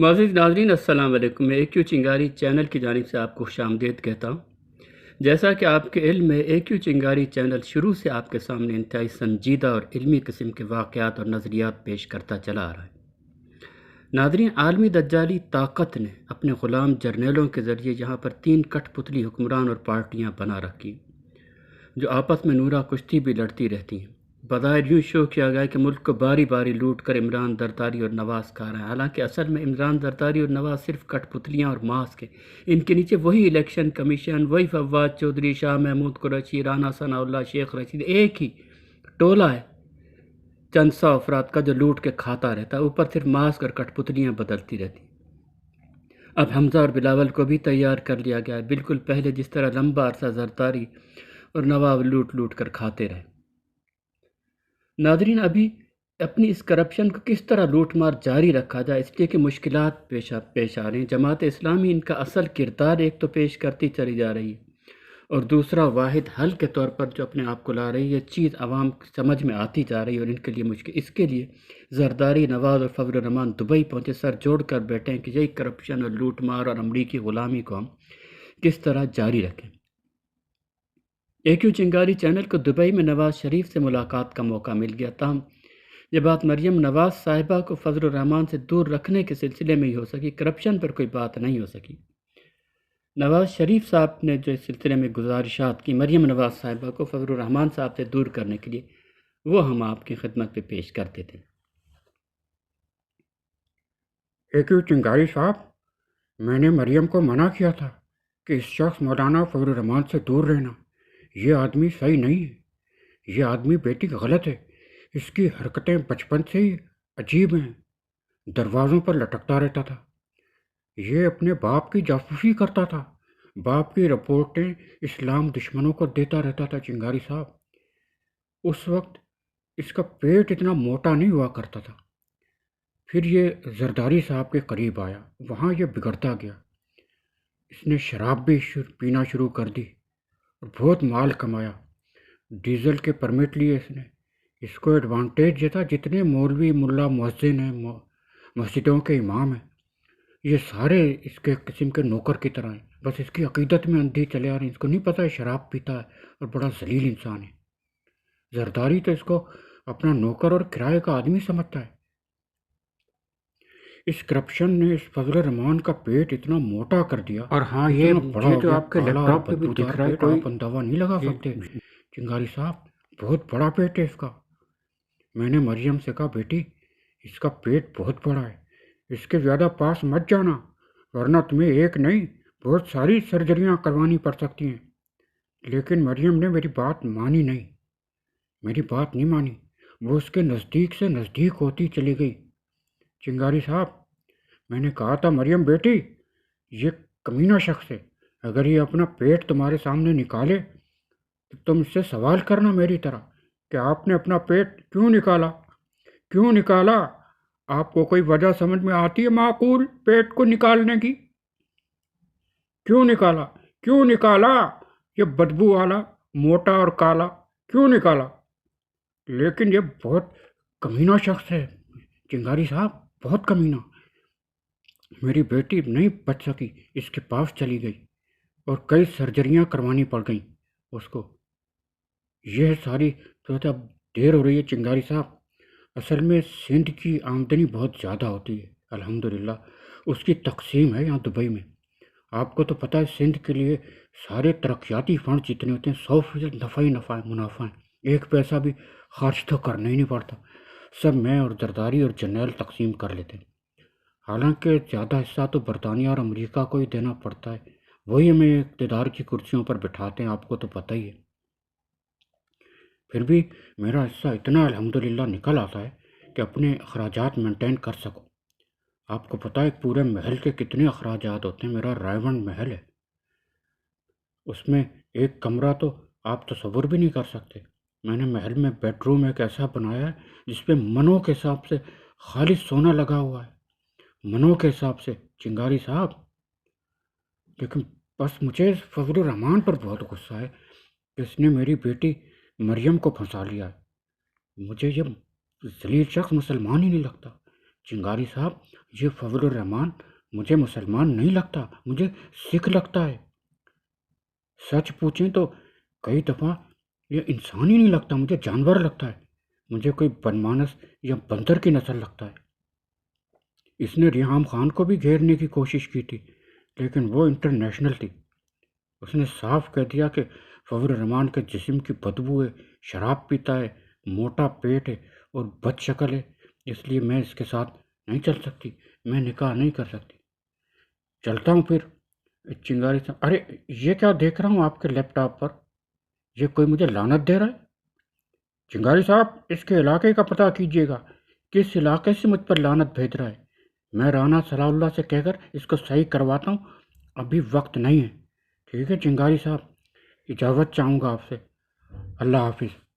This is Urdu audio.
معزز ناظرین السلام علیکم، میں AQ چنگاری چینل کی جانب سے آپ کو خوش آمدید کہتا ہوں۔ جیسا کہ آپ کے علم میں AQ چنگاری چینل شروع سے آپ کے سامنے انتہائی سنجیدہ اور علمی قسم کے واقعات اور نظریات پیش کرتا چلا آ رہا ہے۔ ناظرین، عالمی دجالی طاقت نے اپنے غلام جرنیلوں کے ذریعے یہاں پر 3 کٹ پتلی حکمران اور پارٹیاں بنا رکھی، جو آپس میں نورا کشتی بھی لڑتی رہتی ہیں۔ بظاہر یوں شو کیا گیا کہ ملک کو باری باری لوٹ کر عمران زرداری اور نواز کھا رہے ہیں، حالانکہ اصل میں عمران زرداری اور نواز صرف کٹ پتلیاں اور ماسک ہیں۔ ان کے نیچے وہی الیکشن کمیشن، وہی فواد چودھری، شاہ محمود قریشی، رانا ثناء اللہ، شیخ رشید، ایک ہی ٹولہ ہے چند سو افراد کا جو لوٹ کے کھاتا رہتا ہے، اوپر صرف ماسک اور کٹ پتلیاں بدلتی رہتی۔ اب حمزہ اور بلاول کو بھی تیار کر لیا گیا ہے، بالکل پہلے جس طرح لمبا عرصہ زرداری اور نواب لوٹ لوٹ کر کھاتے رہے۔ ناظرین، ابھی اپنی اس کرپشن کو کس طرح لوٹ مار جاری رکھا جائے، اس لیے کہ مشکلات پیش آ رہی ہیں۔ جماعت اسلامی ان کا اصل کردار ایک تو پیش کرتی چلی جا رہی ہے، اور دوسرا واحد حل کے طور پر جو اپنے آپ کو لا رہی ہے، یہ چیز عوام سمجھ میں آتی جا رہی ہے اور ان کے لیے مشکل۔ اس کے لیے زرداری، نواز اور فضل الرحمان دبئی پہنچے، سر جوڑ کر بیٹھے ہیں کہ یہی کرپشن اور لوٹ مار اور امریکی غلامی کو ہم کس طرح جاری رکھیں۔ AQ چنگاری چینل کو دبئی میں نواز شریف سے ملاقات کا موقع مل گیا، تاہم یہ بات مریم نواز صاحبہ کو فضل الرحمان سے دور رکھنے کے سلسلے میں ہی ہو سکی، کرپشن پر کوئی بات نہیں ہو سکی۔ نواز شریف صاحب نے جو اس سلسلے میں گزارشات کی مریم نواز صاحبہ کو فضل الرحمان صاحب سے دور کرنے کے لیے، وہ ہم آپ کی خدمت پہ پیش کرتے تھے۔ AQ چنگاری صاحب، میں نے مریم کو منع کیا تھا کہ اس شخص مولانا فضل الرحمان سے دور رہنا، یہ آدمی صحیح نہیں ہے، یہ آدمی بیٹی غلط ہے، اس کی حرکتیں بچپن سے ہی عجیب ہیں، دروازوں پر لٹکتا رہتا تھا، یہ اپنے باپ کی جاسوسی کرتا تھا، باپ کی رپورٹیں اسلام دشمنوں کو دیتا رہتا تھا۔ چنگاری صاحب، اس وقت اس کا پیٹ اتنا موٹا نہیں ہوا کرتا تھا۔ پھر یہ زرداری صاحب کے قریب آیا، وہاں یہ بگڑتا گیا، اس نے شراب بھی پینا شروع کر دی اور بہت مال کمایا، ڈیزل کے پرمٹ لیے اس نے۔ اس کو ایڈوانٹیج یہ تھا جتنے مولوی، ملا، مؤذن ہیں، مسجدوں کے امام ہیں، یہ سارے اس کے قسم کے نوکر کی طرح ہیں، بس اس کی عقیدت میں اندھی چلے آ رہے ہیں، اس کو نہیں پتہ ہے شراب پیتا ہے اور بڑا ذلیل انسان ہے۔ زرداری تو اس کو اپنا نوکر اور کرائے کا آدمی سمجھتا ہے۔ اس کرپشن نے اس فضل الرحمان کا پیٹ اتنا موٹا کر دیا، اور ہاں یہ جو آپ کے لیپ ٹاپ پہ بھی دکھ رہا ہے، کوئی اندازہ نہیں لگا سکتے۔ چنگاری صاحب، بہت بڑا پیٹ ہے اس کا۔ میں نے مریم سے کہا، بیٹی اس کا پیٹ بہت بڑا ہے، اس کے زیادہ پاس مت جانا، ورنہ تمہیں ایک نہیں بہت ساری سرجریاں کروانی پڑ سکتی ہیں۔ لیکن مریم نے میری بات مانی نہیں، میری بات نہیں مانی، وہ اس کے نزدیک سے نزدیک ہوتی چلی گئی۔ چنگاری صاحب، میں نے کہا تھا، مریم بیٹی یہ کمینہ شخص ہے، اگر یہ اپنا پیٹ تمہارے سامنے نکالے تو تم اس سے سوال کرنا میری طرح کہ آپ نے اپنا پیٹ کیوں نکالا؟ آپ کو کوئی وجہ سمجھ میں آتی ہے معقول پیٹ کو نکالنے کی؟ کیوں نکالا یہ بدبو والا، موٹا اور کالا کیوں نکالا؟ لیکن یہ بہت کمینہ شخص ہے چنگاری صاحب، بہت کمینہ۔ میری بیٹی نہیں بچ سکی، اس کے پاس چلی گئی اور کئی سرجریاں کروانی پڑ گئیں اس کو۔ یہ ساری تو اب دیر ہو رہی ہے چنگاری صاحب۔ اصل میں سندھ کی آمدنی بہت زیادہ ہوتی ہے، الحمدللہ، اس کی تقسیم ہے یہاں دبئی میں۔ آپ کو تو پتہ ہے سندھ کے لیے سارے ترقیاتی فنڈ جتنے ہوتے ہیں 100% نفع ہی منافع ہے، ایک پیسہ بھی خرچ تو کرنا ہی نہیں پڑتا، سب میں اور زرداری اور جرنیل تقسیم کر لیتے ہیں۔ حالانکہ زیادہ حصہ تو برطانیہ اور امریکہ کو ہی دینا پڑتا ہے، وہی ہمیں اقتدار کی کرسیوں پر بٹھاتے ہیں، آپ کو تو پتہ ہی ہے۔ پھر بھی میرا حصہ اتنا الحمدللہ نکل آتا ہے کہ اپنے اخراجات مینٹین کر سکوں۔ آپ کو پتہ ہے پورے محل کے کتنے اخراجات ہوتے ہیں، میرا رائے محل ہے، اس میں ایک کمرہ تو آپ تصور بھی نہیں کر سکتے۔ میں نے محل میں بیڈ روم ایک ایسا بنایا ہے جس پہ منوں کے حساب سے خالص سونا لگا ہوا ہے، منوں کے حساب سے چنگاری صاحب۔ لیکن بس مجھے فضل الرحمان پر بہت غصہ ہے کہ اس نے میری بیٹی مریم کو پھنسا لیا ہے۔ مجھے یہ ذلیل شخص مسلمان ہی نہیں لگتا۔ چنگاری صاحب، یہ فضل الرحمان مجھے مسلمان نہیں لگتا، مجھے سکھ لگتا ہے۔ سچ پوچھیں تو کئی دفعہ یہ انسان ہی نہیں لگتا، مجھے جانور لگتا ہے، مجھے کوئی بدمانس یا بندر کی نسل لگتا ہے۔ اس نے ریحام خان کو بھی گھیرنے کی کوشش کی تھی، لیکن وہ انٹرنیشنل تھی۔ اس نے صاف کہہ دیا کہ فضل الرحمان کے جسم کی بدبو ہے، شراب پیتا ہے، موٹا پیٹ ہے اور بد شکل ہے، اس لیے میں اس کے ساتھ نہیں چل سکتی، میں نکاح نہیں کر سکتی۔ چلتا ہوں پھر۔ چنگاری صاحب، ارے یہ کیا دیکھ رہا ہوں آپ کے لیپ ٹاپ پر؟ یہ کوئی مجھے لعنت دے رہا ہے؟ چنگاری صاحب، اس کے علاقے کا پتہ کیجیے گا، کس علاقے سے مجھ پر لعنت بھیج رہا ہے۔ میں رانا صلاح اللہ سے کہہ کر اس کو صحیح کرواتا ہوں، ابھی وقت نہیں ہے۔ ٹھیک ہے چنگاری صاحب، اجازت چاہوں گا آپ سے۔ اللہ حافظ۔